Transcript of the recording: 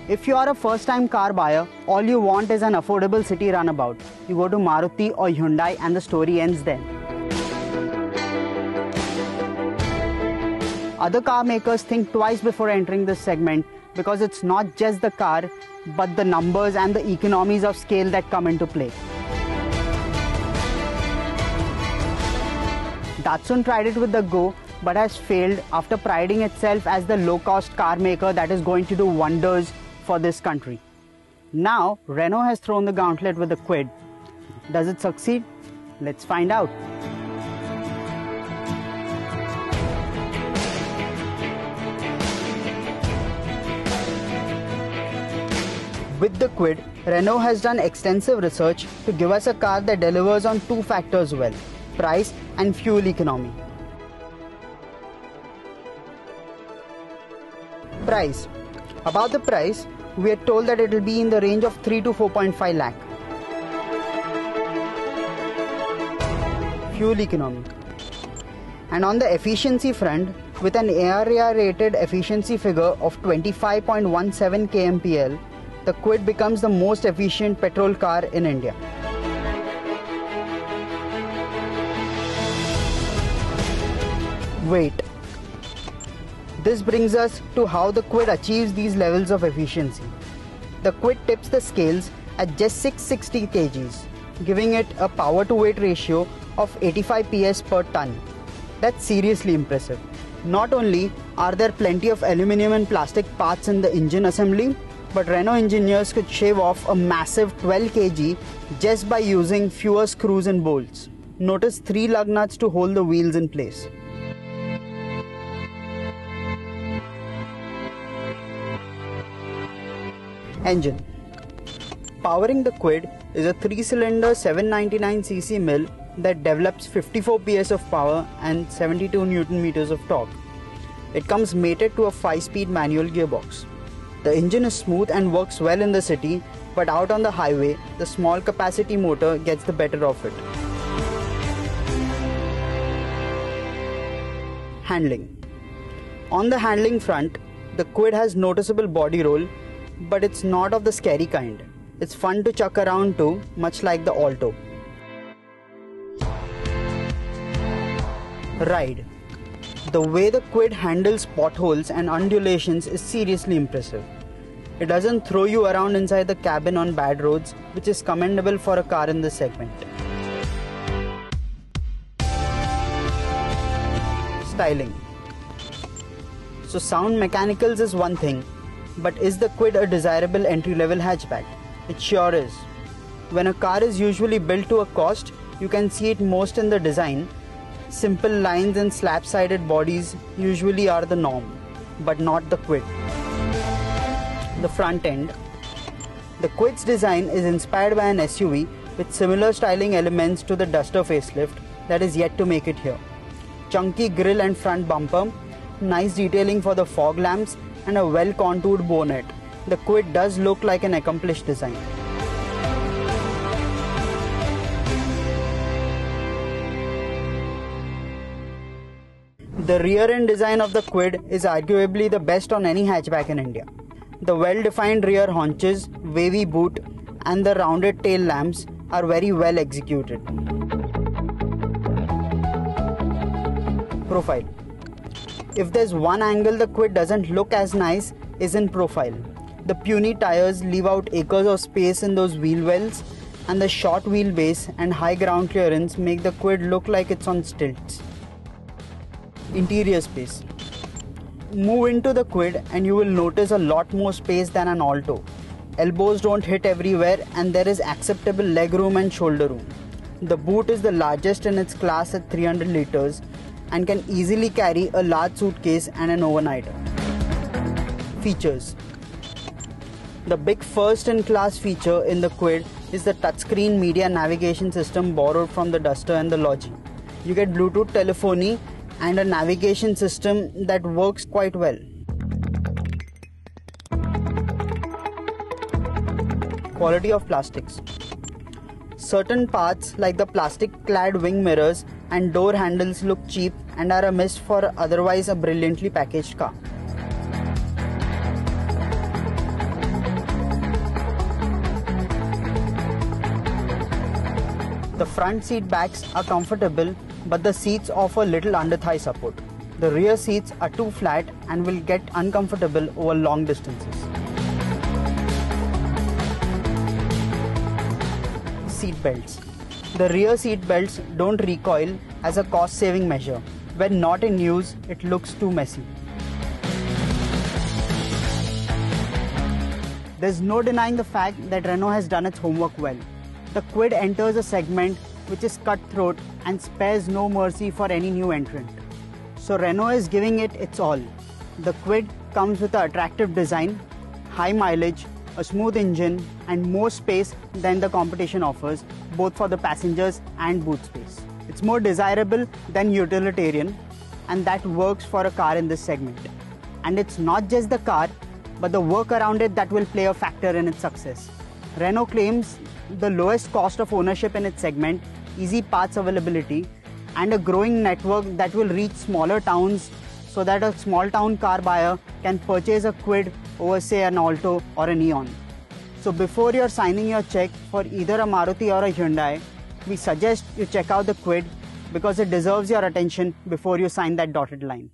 If you are a first-time car buyer, all you want is an affordable city runabout. You go to Maruti or Hyundai and the story ends then. Other car makers think twice before entering this segment because it's not just the car, but the numbers and the economies of scale that come into play. Datsun tried it with the Go, but has failed after priding itself as the low-cost car maker that is going to do wonders for this country. Now, Renault has thrown the gauntlet with the Kwid. Does it succeed? Let's find out. With the Kwid, Renault has done extensive research to give us a car that delivers on two factors well: price and fuel economy. Price. About the price, we are told that it will be in the range of 3 to 4.5 lakh. Fuel economy. And on the efficiency front, with an ARAI rated efficiency figure of 25.17 kmpl, the Kwid becomes the most efficient petrol car in India. Weight. This brings us to how the Kwid achieves these levels of efficiency. The Kwid tips the scales at just 660 kgs, giving it a power to weight ratio of 85 PS per ton. That's seriously impressive. Not only are there plenty of aluminium and plastic parts in the engine assembly, but Renault engineers could shave off a massive 12 kg just by using fewer screws and bolts. Notice 3 lug nuts to hold the wheels in place. Engine. Powering the Kwid is a 3-cylinder 799cc mill that develops 54 PS of power and 72 Nm of torque. It comes mated to a 5-speed manual gearbox. The engine is smooth and works well in the city, but out on the highway, the small capacity motor gets the better of it. Handling. On the handling front, the Kwid has noticeable body roll, but it's not of the scary kind. It's fun to chuck around too, much like the Alto. Ride. The way the Kwid handles potholes and undulations is seriously impressive. It doesn't throw you around inside the cabin on bad roads, which is commendable for a car in this segment. Styling. So sound mechanicals is one thing, but is the Kwid a desirable entry-level hatchback? It sure is. When a car is usually built to a cost, you can see it most in the design. Simple lines and slab-sided bodies usually are the norm, but not the Kwid. The front end. The Kwid's design is inspired by an SUV with similar styling elements to the Duster facelift that is yet to make it here. Chunky grille and front bumper, nice detailing for the fog lamps, and a well-contoured bonnet. The Kwid does look like an accomplished design. The rear end design of the Kwid is arguably the best on any hatchback in India. The well-defined rear haunches, wavy boot, and the rounded tail lamps are very well executed. Profile. If there's one angle the Kwid doesn't look as nice, is in profile. The puny tires leave out acres of space in those wheel wells, and the short wheelbase and high ground clearance make the Kwid look like it's on stilts. Interior space. Move into the Kwid and you will notice a lot more space than an Alto. Elbows don't hit everywhere and there is acceptable leg room and shoulder room. The boot is the largest in its class at 300 liters and can easily carry a large suitcase and an overnighter. Features. The big first-in-class feature in the Kwid is the touchscreen media navigation system borrowed from the Duster and the Logi. You get Bluetooth telephony and a navigation system that works quite well. Quality of plastics. Certain parts like the plastic-clad wing mirrors and door handles look cheap and are a miss for otherwise a brilliantly packaged car. The front seat backs are comfortable, but the seats offer little under-thigh support. The rear seats are too flat and will get uncomfortable over long distances. Seat belts. The rear seat belts don't recoil as a cost-saving measure. When not in use, it looks too messy. There's no denying the fact that Renault has done its homework well. The Kwid enters a segment which is cutthroat and spares no mercy for any new entrant. So Renault is giving it its all. The Kwid comes with an attractive design, high mileage, a smooth engine and more space than the competition offers, both for the passengers and boot space. It's more desirable than utilitarian, and that works for a car in this segment. And it's not just the car, but the work around it that will play a factor in its success. Renault claims the lowest cost of ownership in its segment, easy parts availability, and a growing network that will reach smaller towns so that a small town car buyer can purchase a Kwid over, say, an Alto or an Eon. So before you're signing your check for either a Maruti or a Hyundai, we suggest you check out the Kwid because it deserves your attention before you sign that dotted line.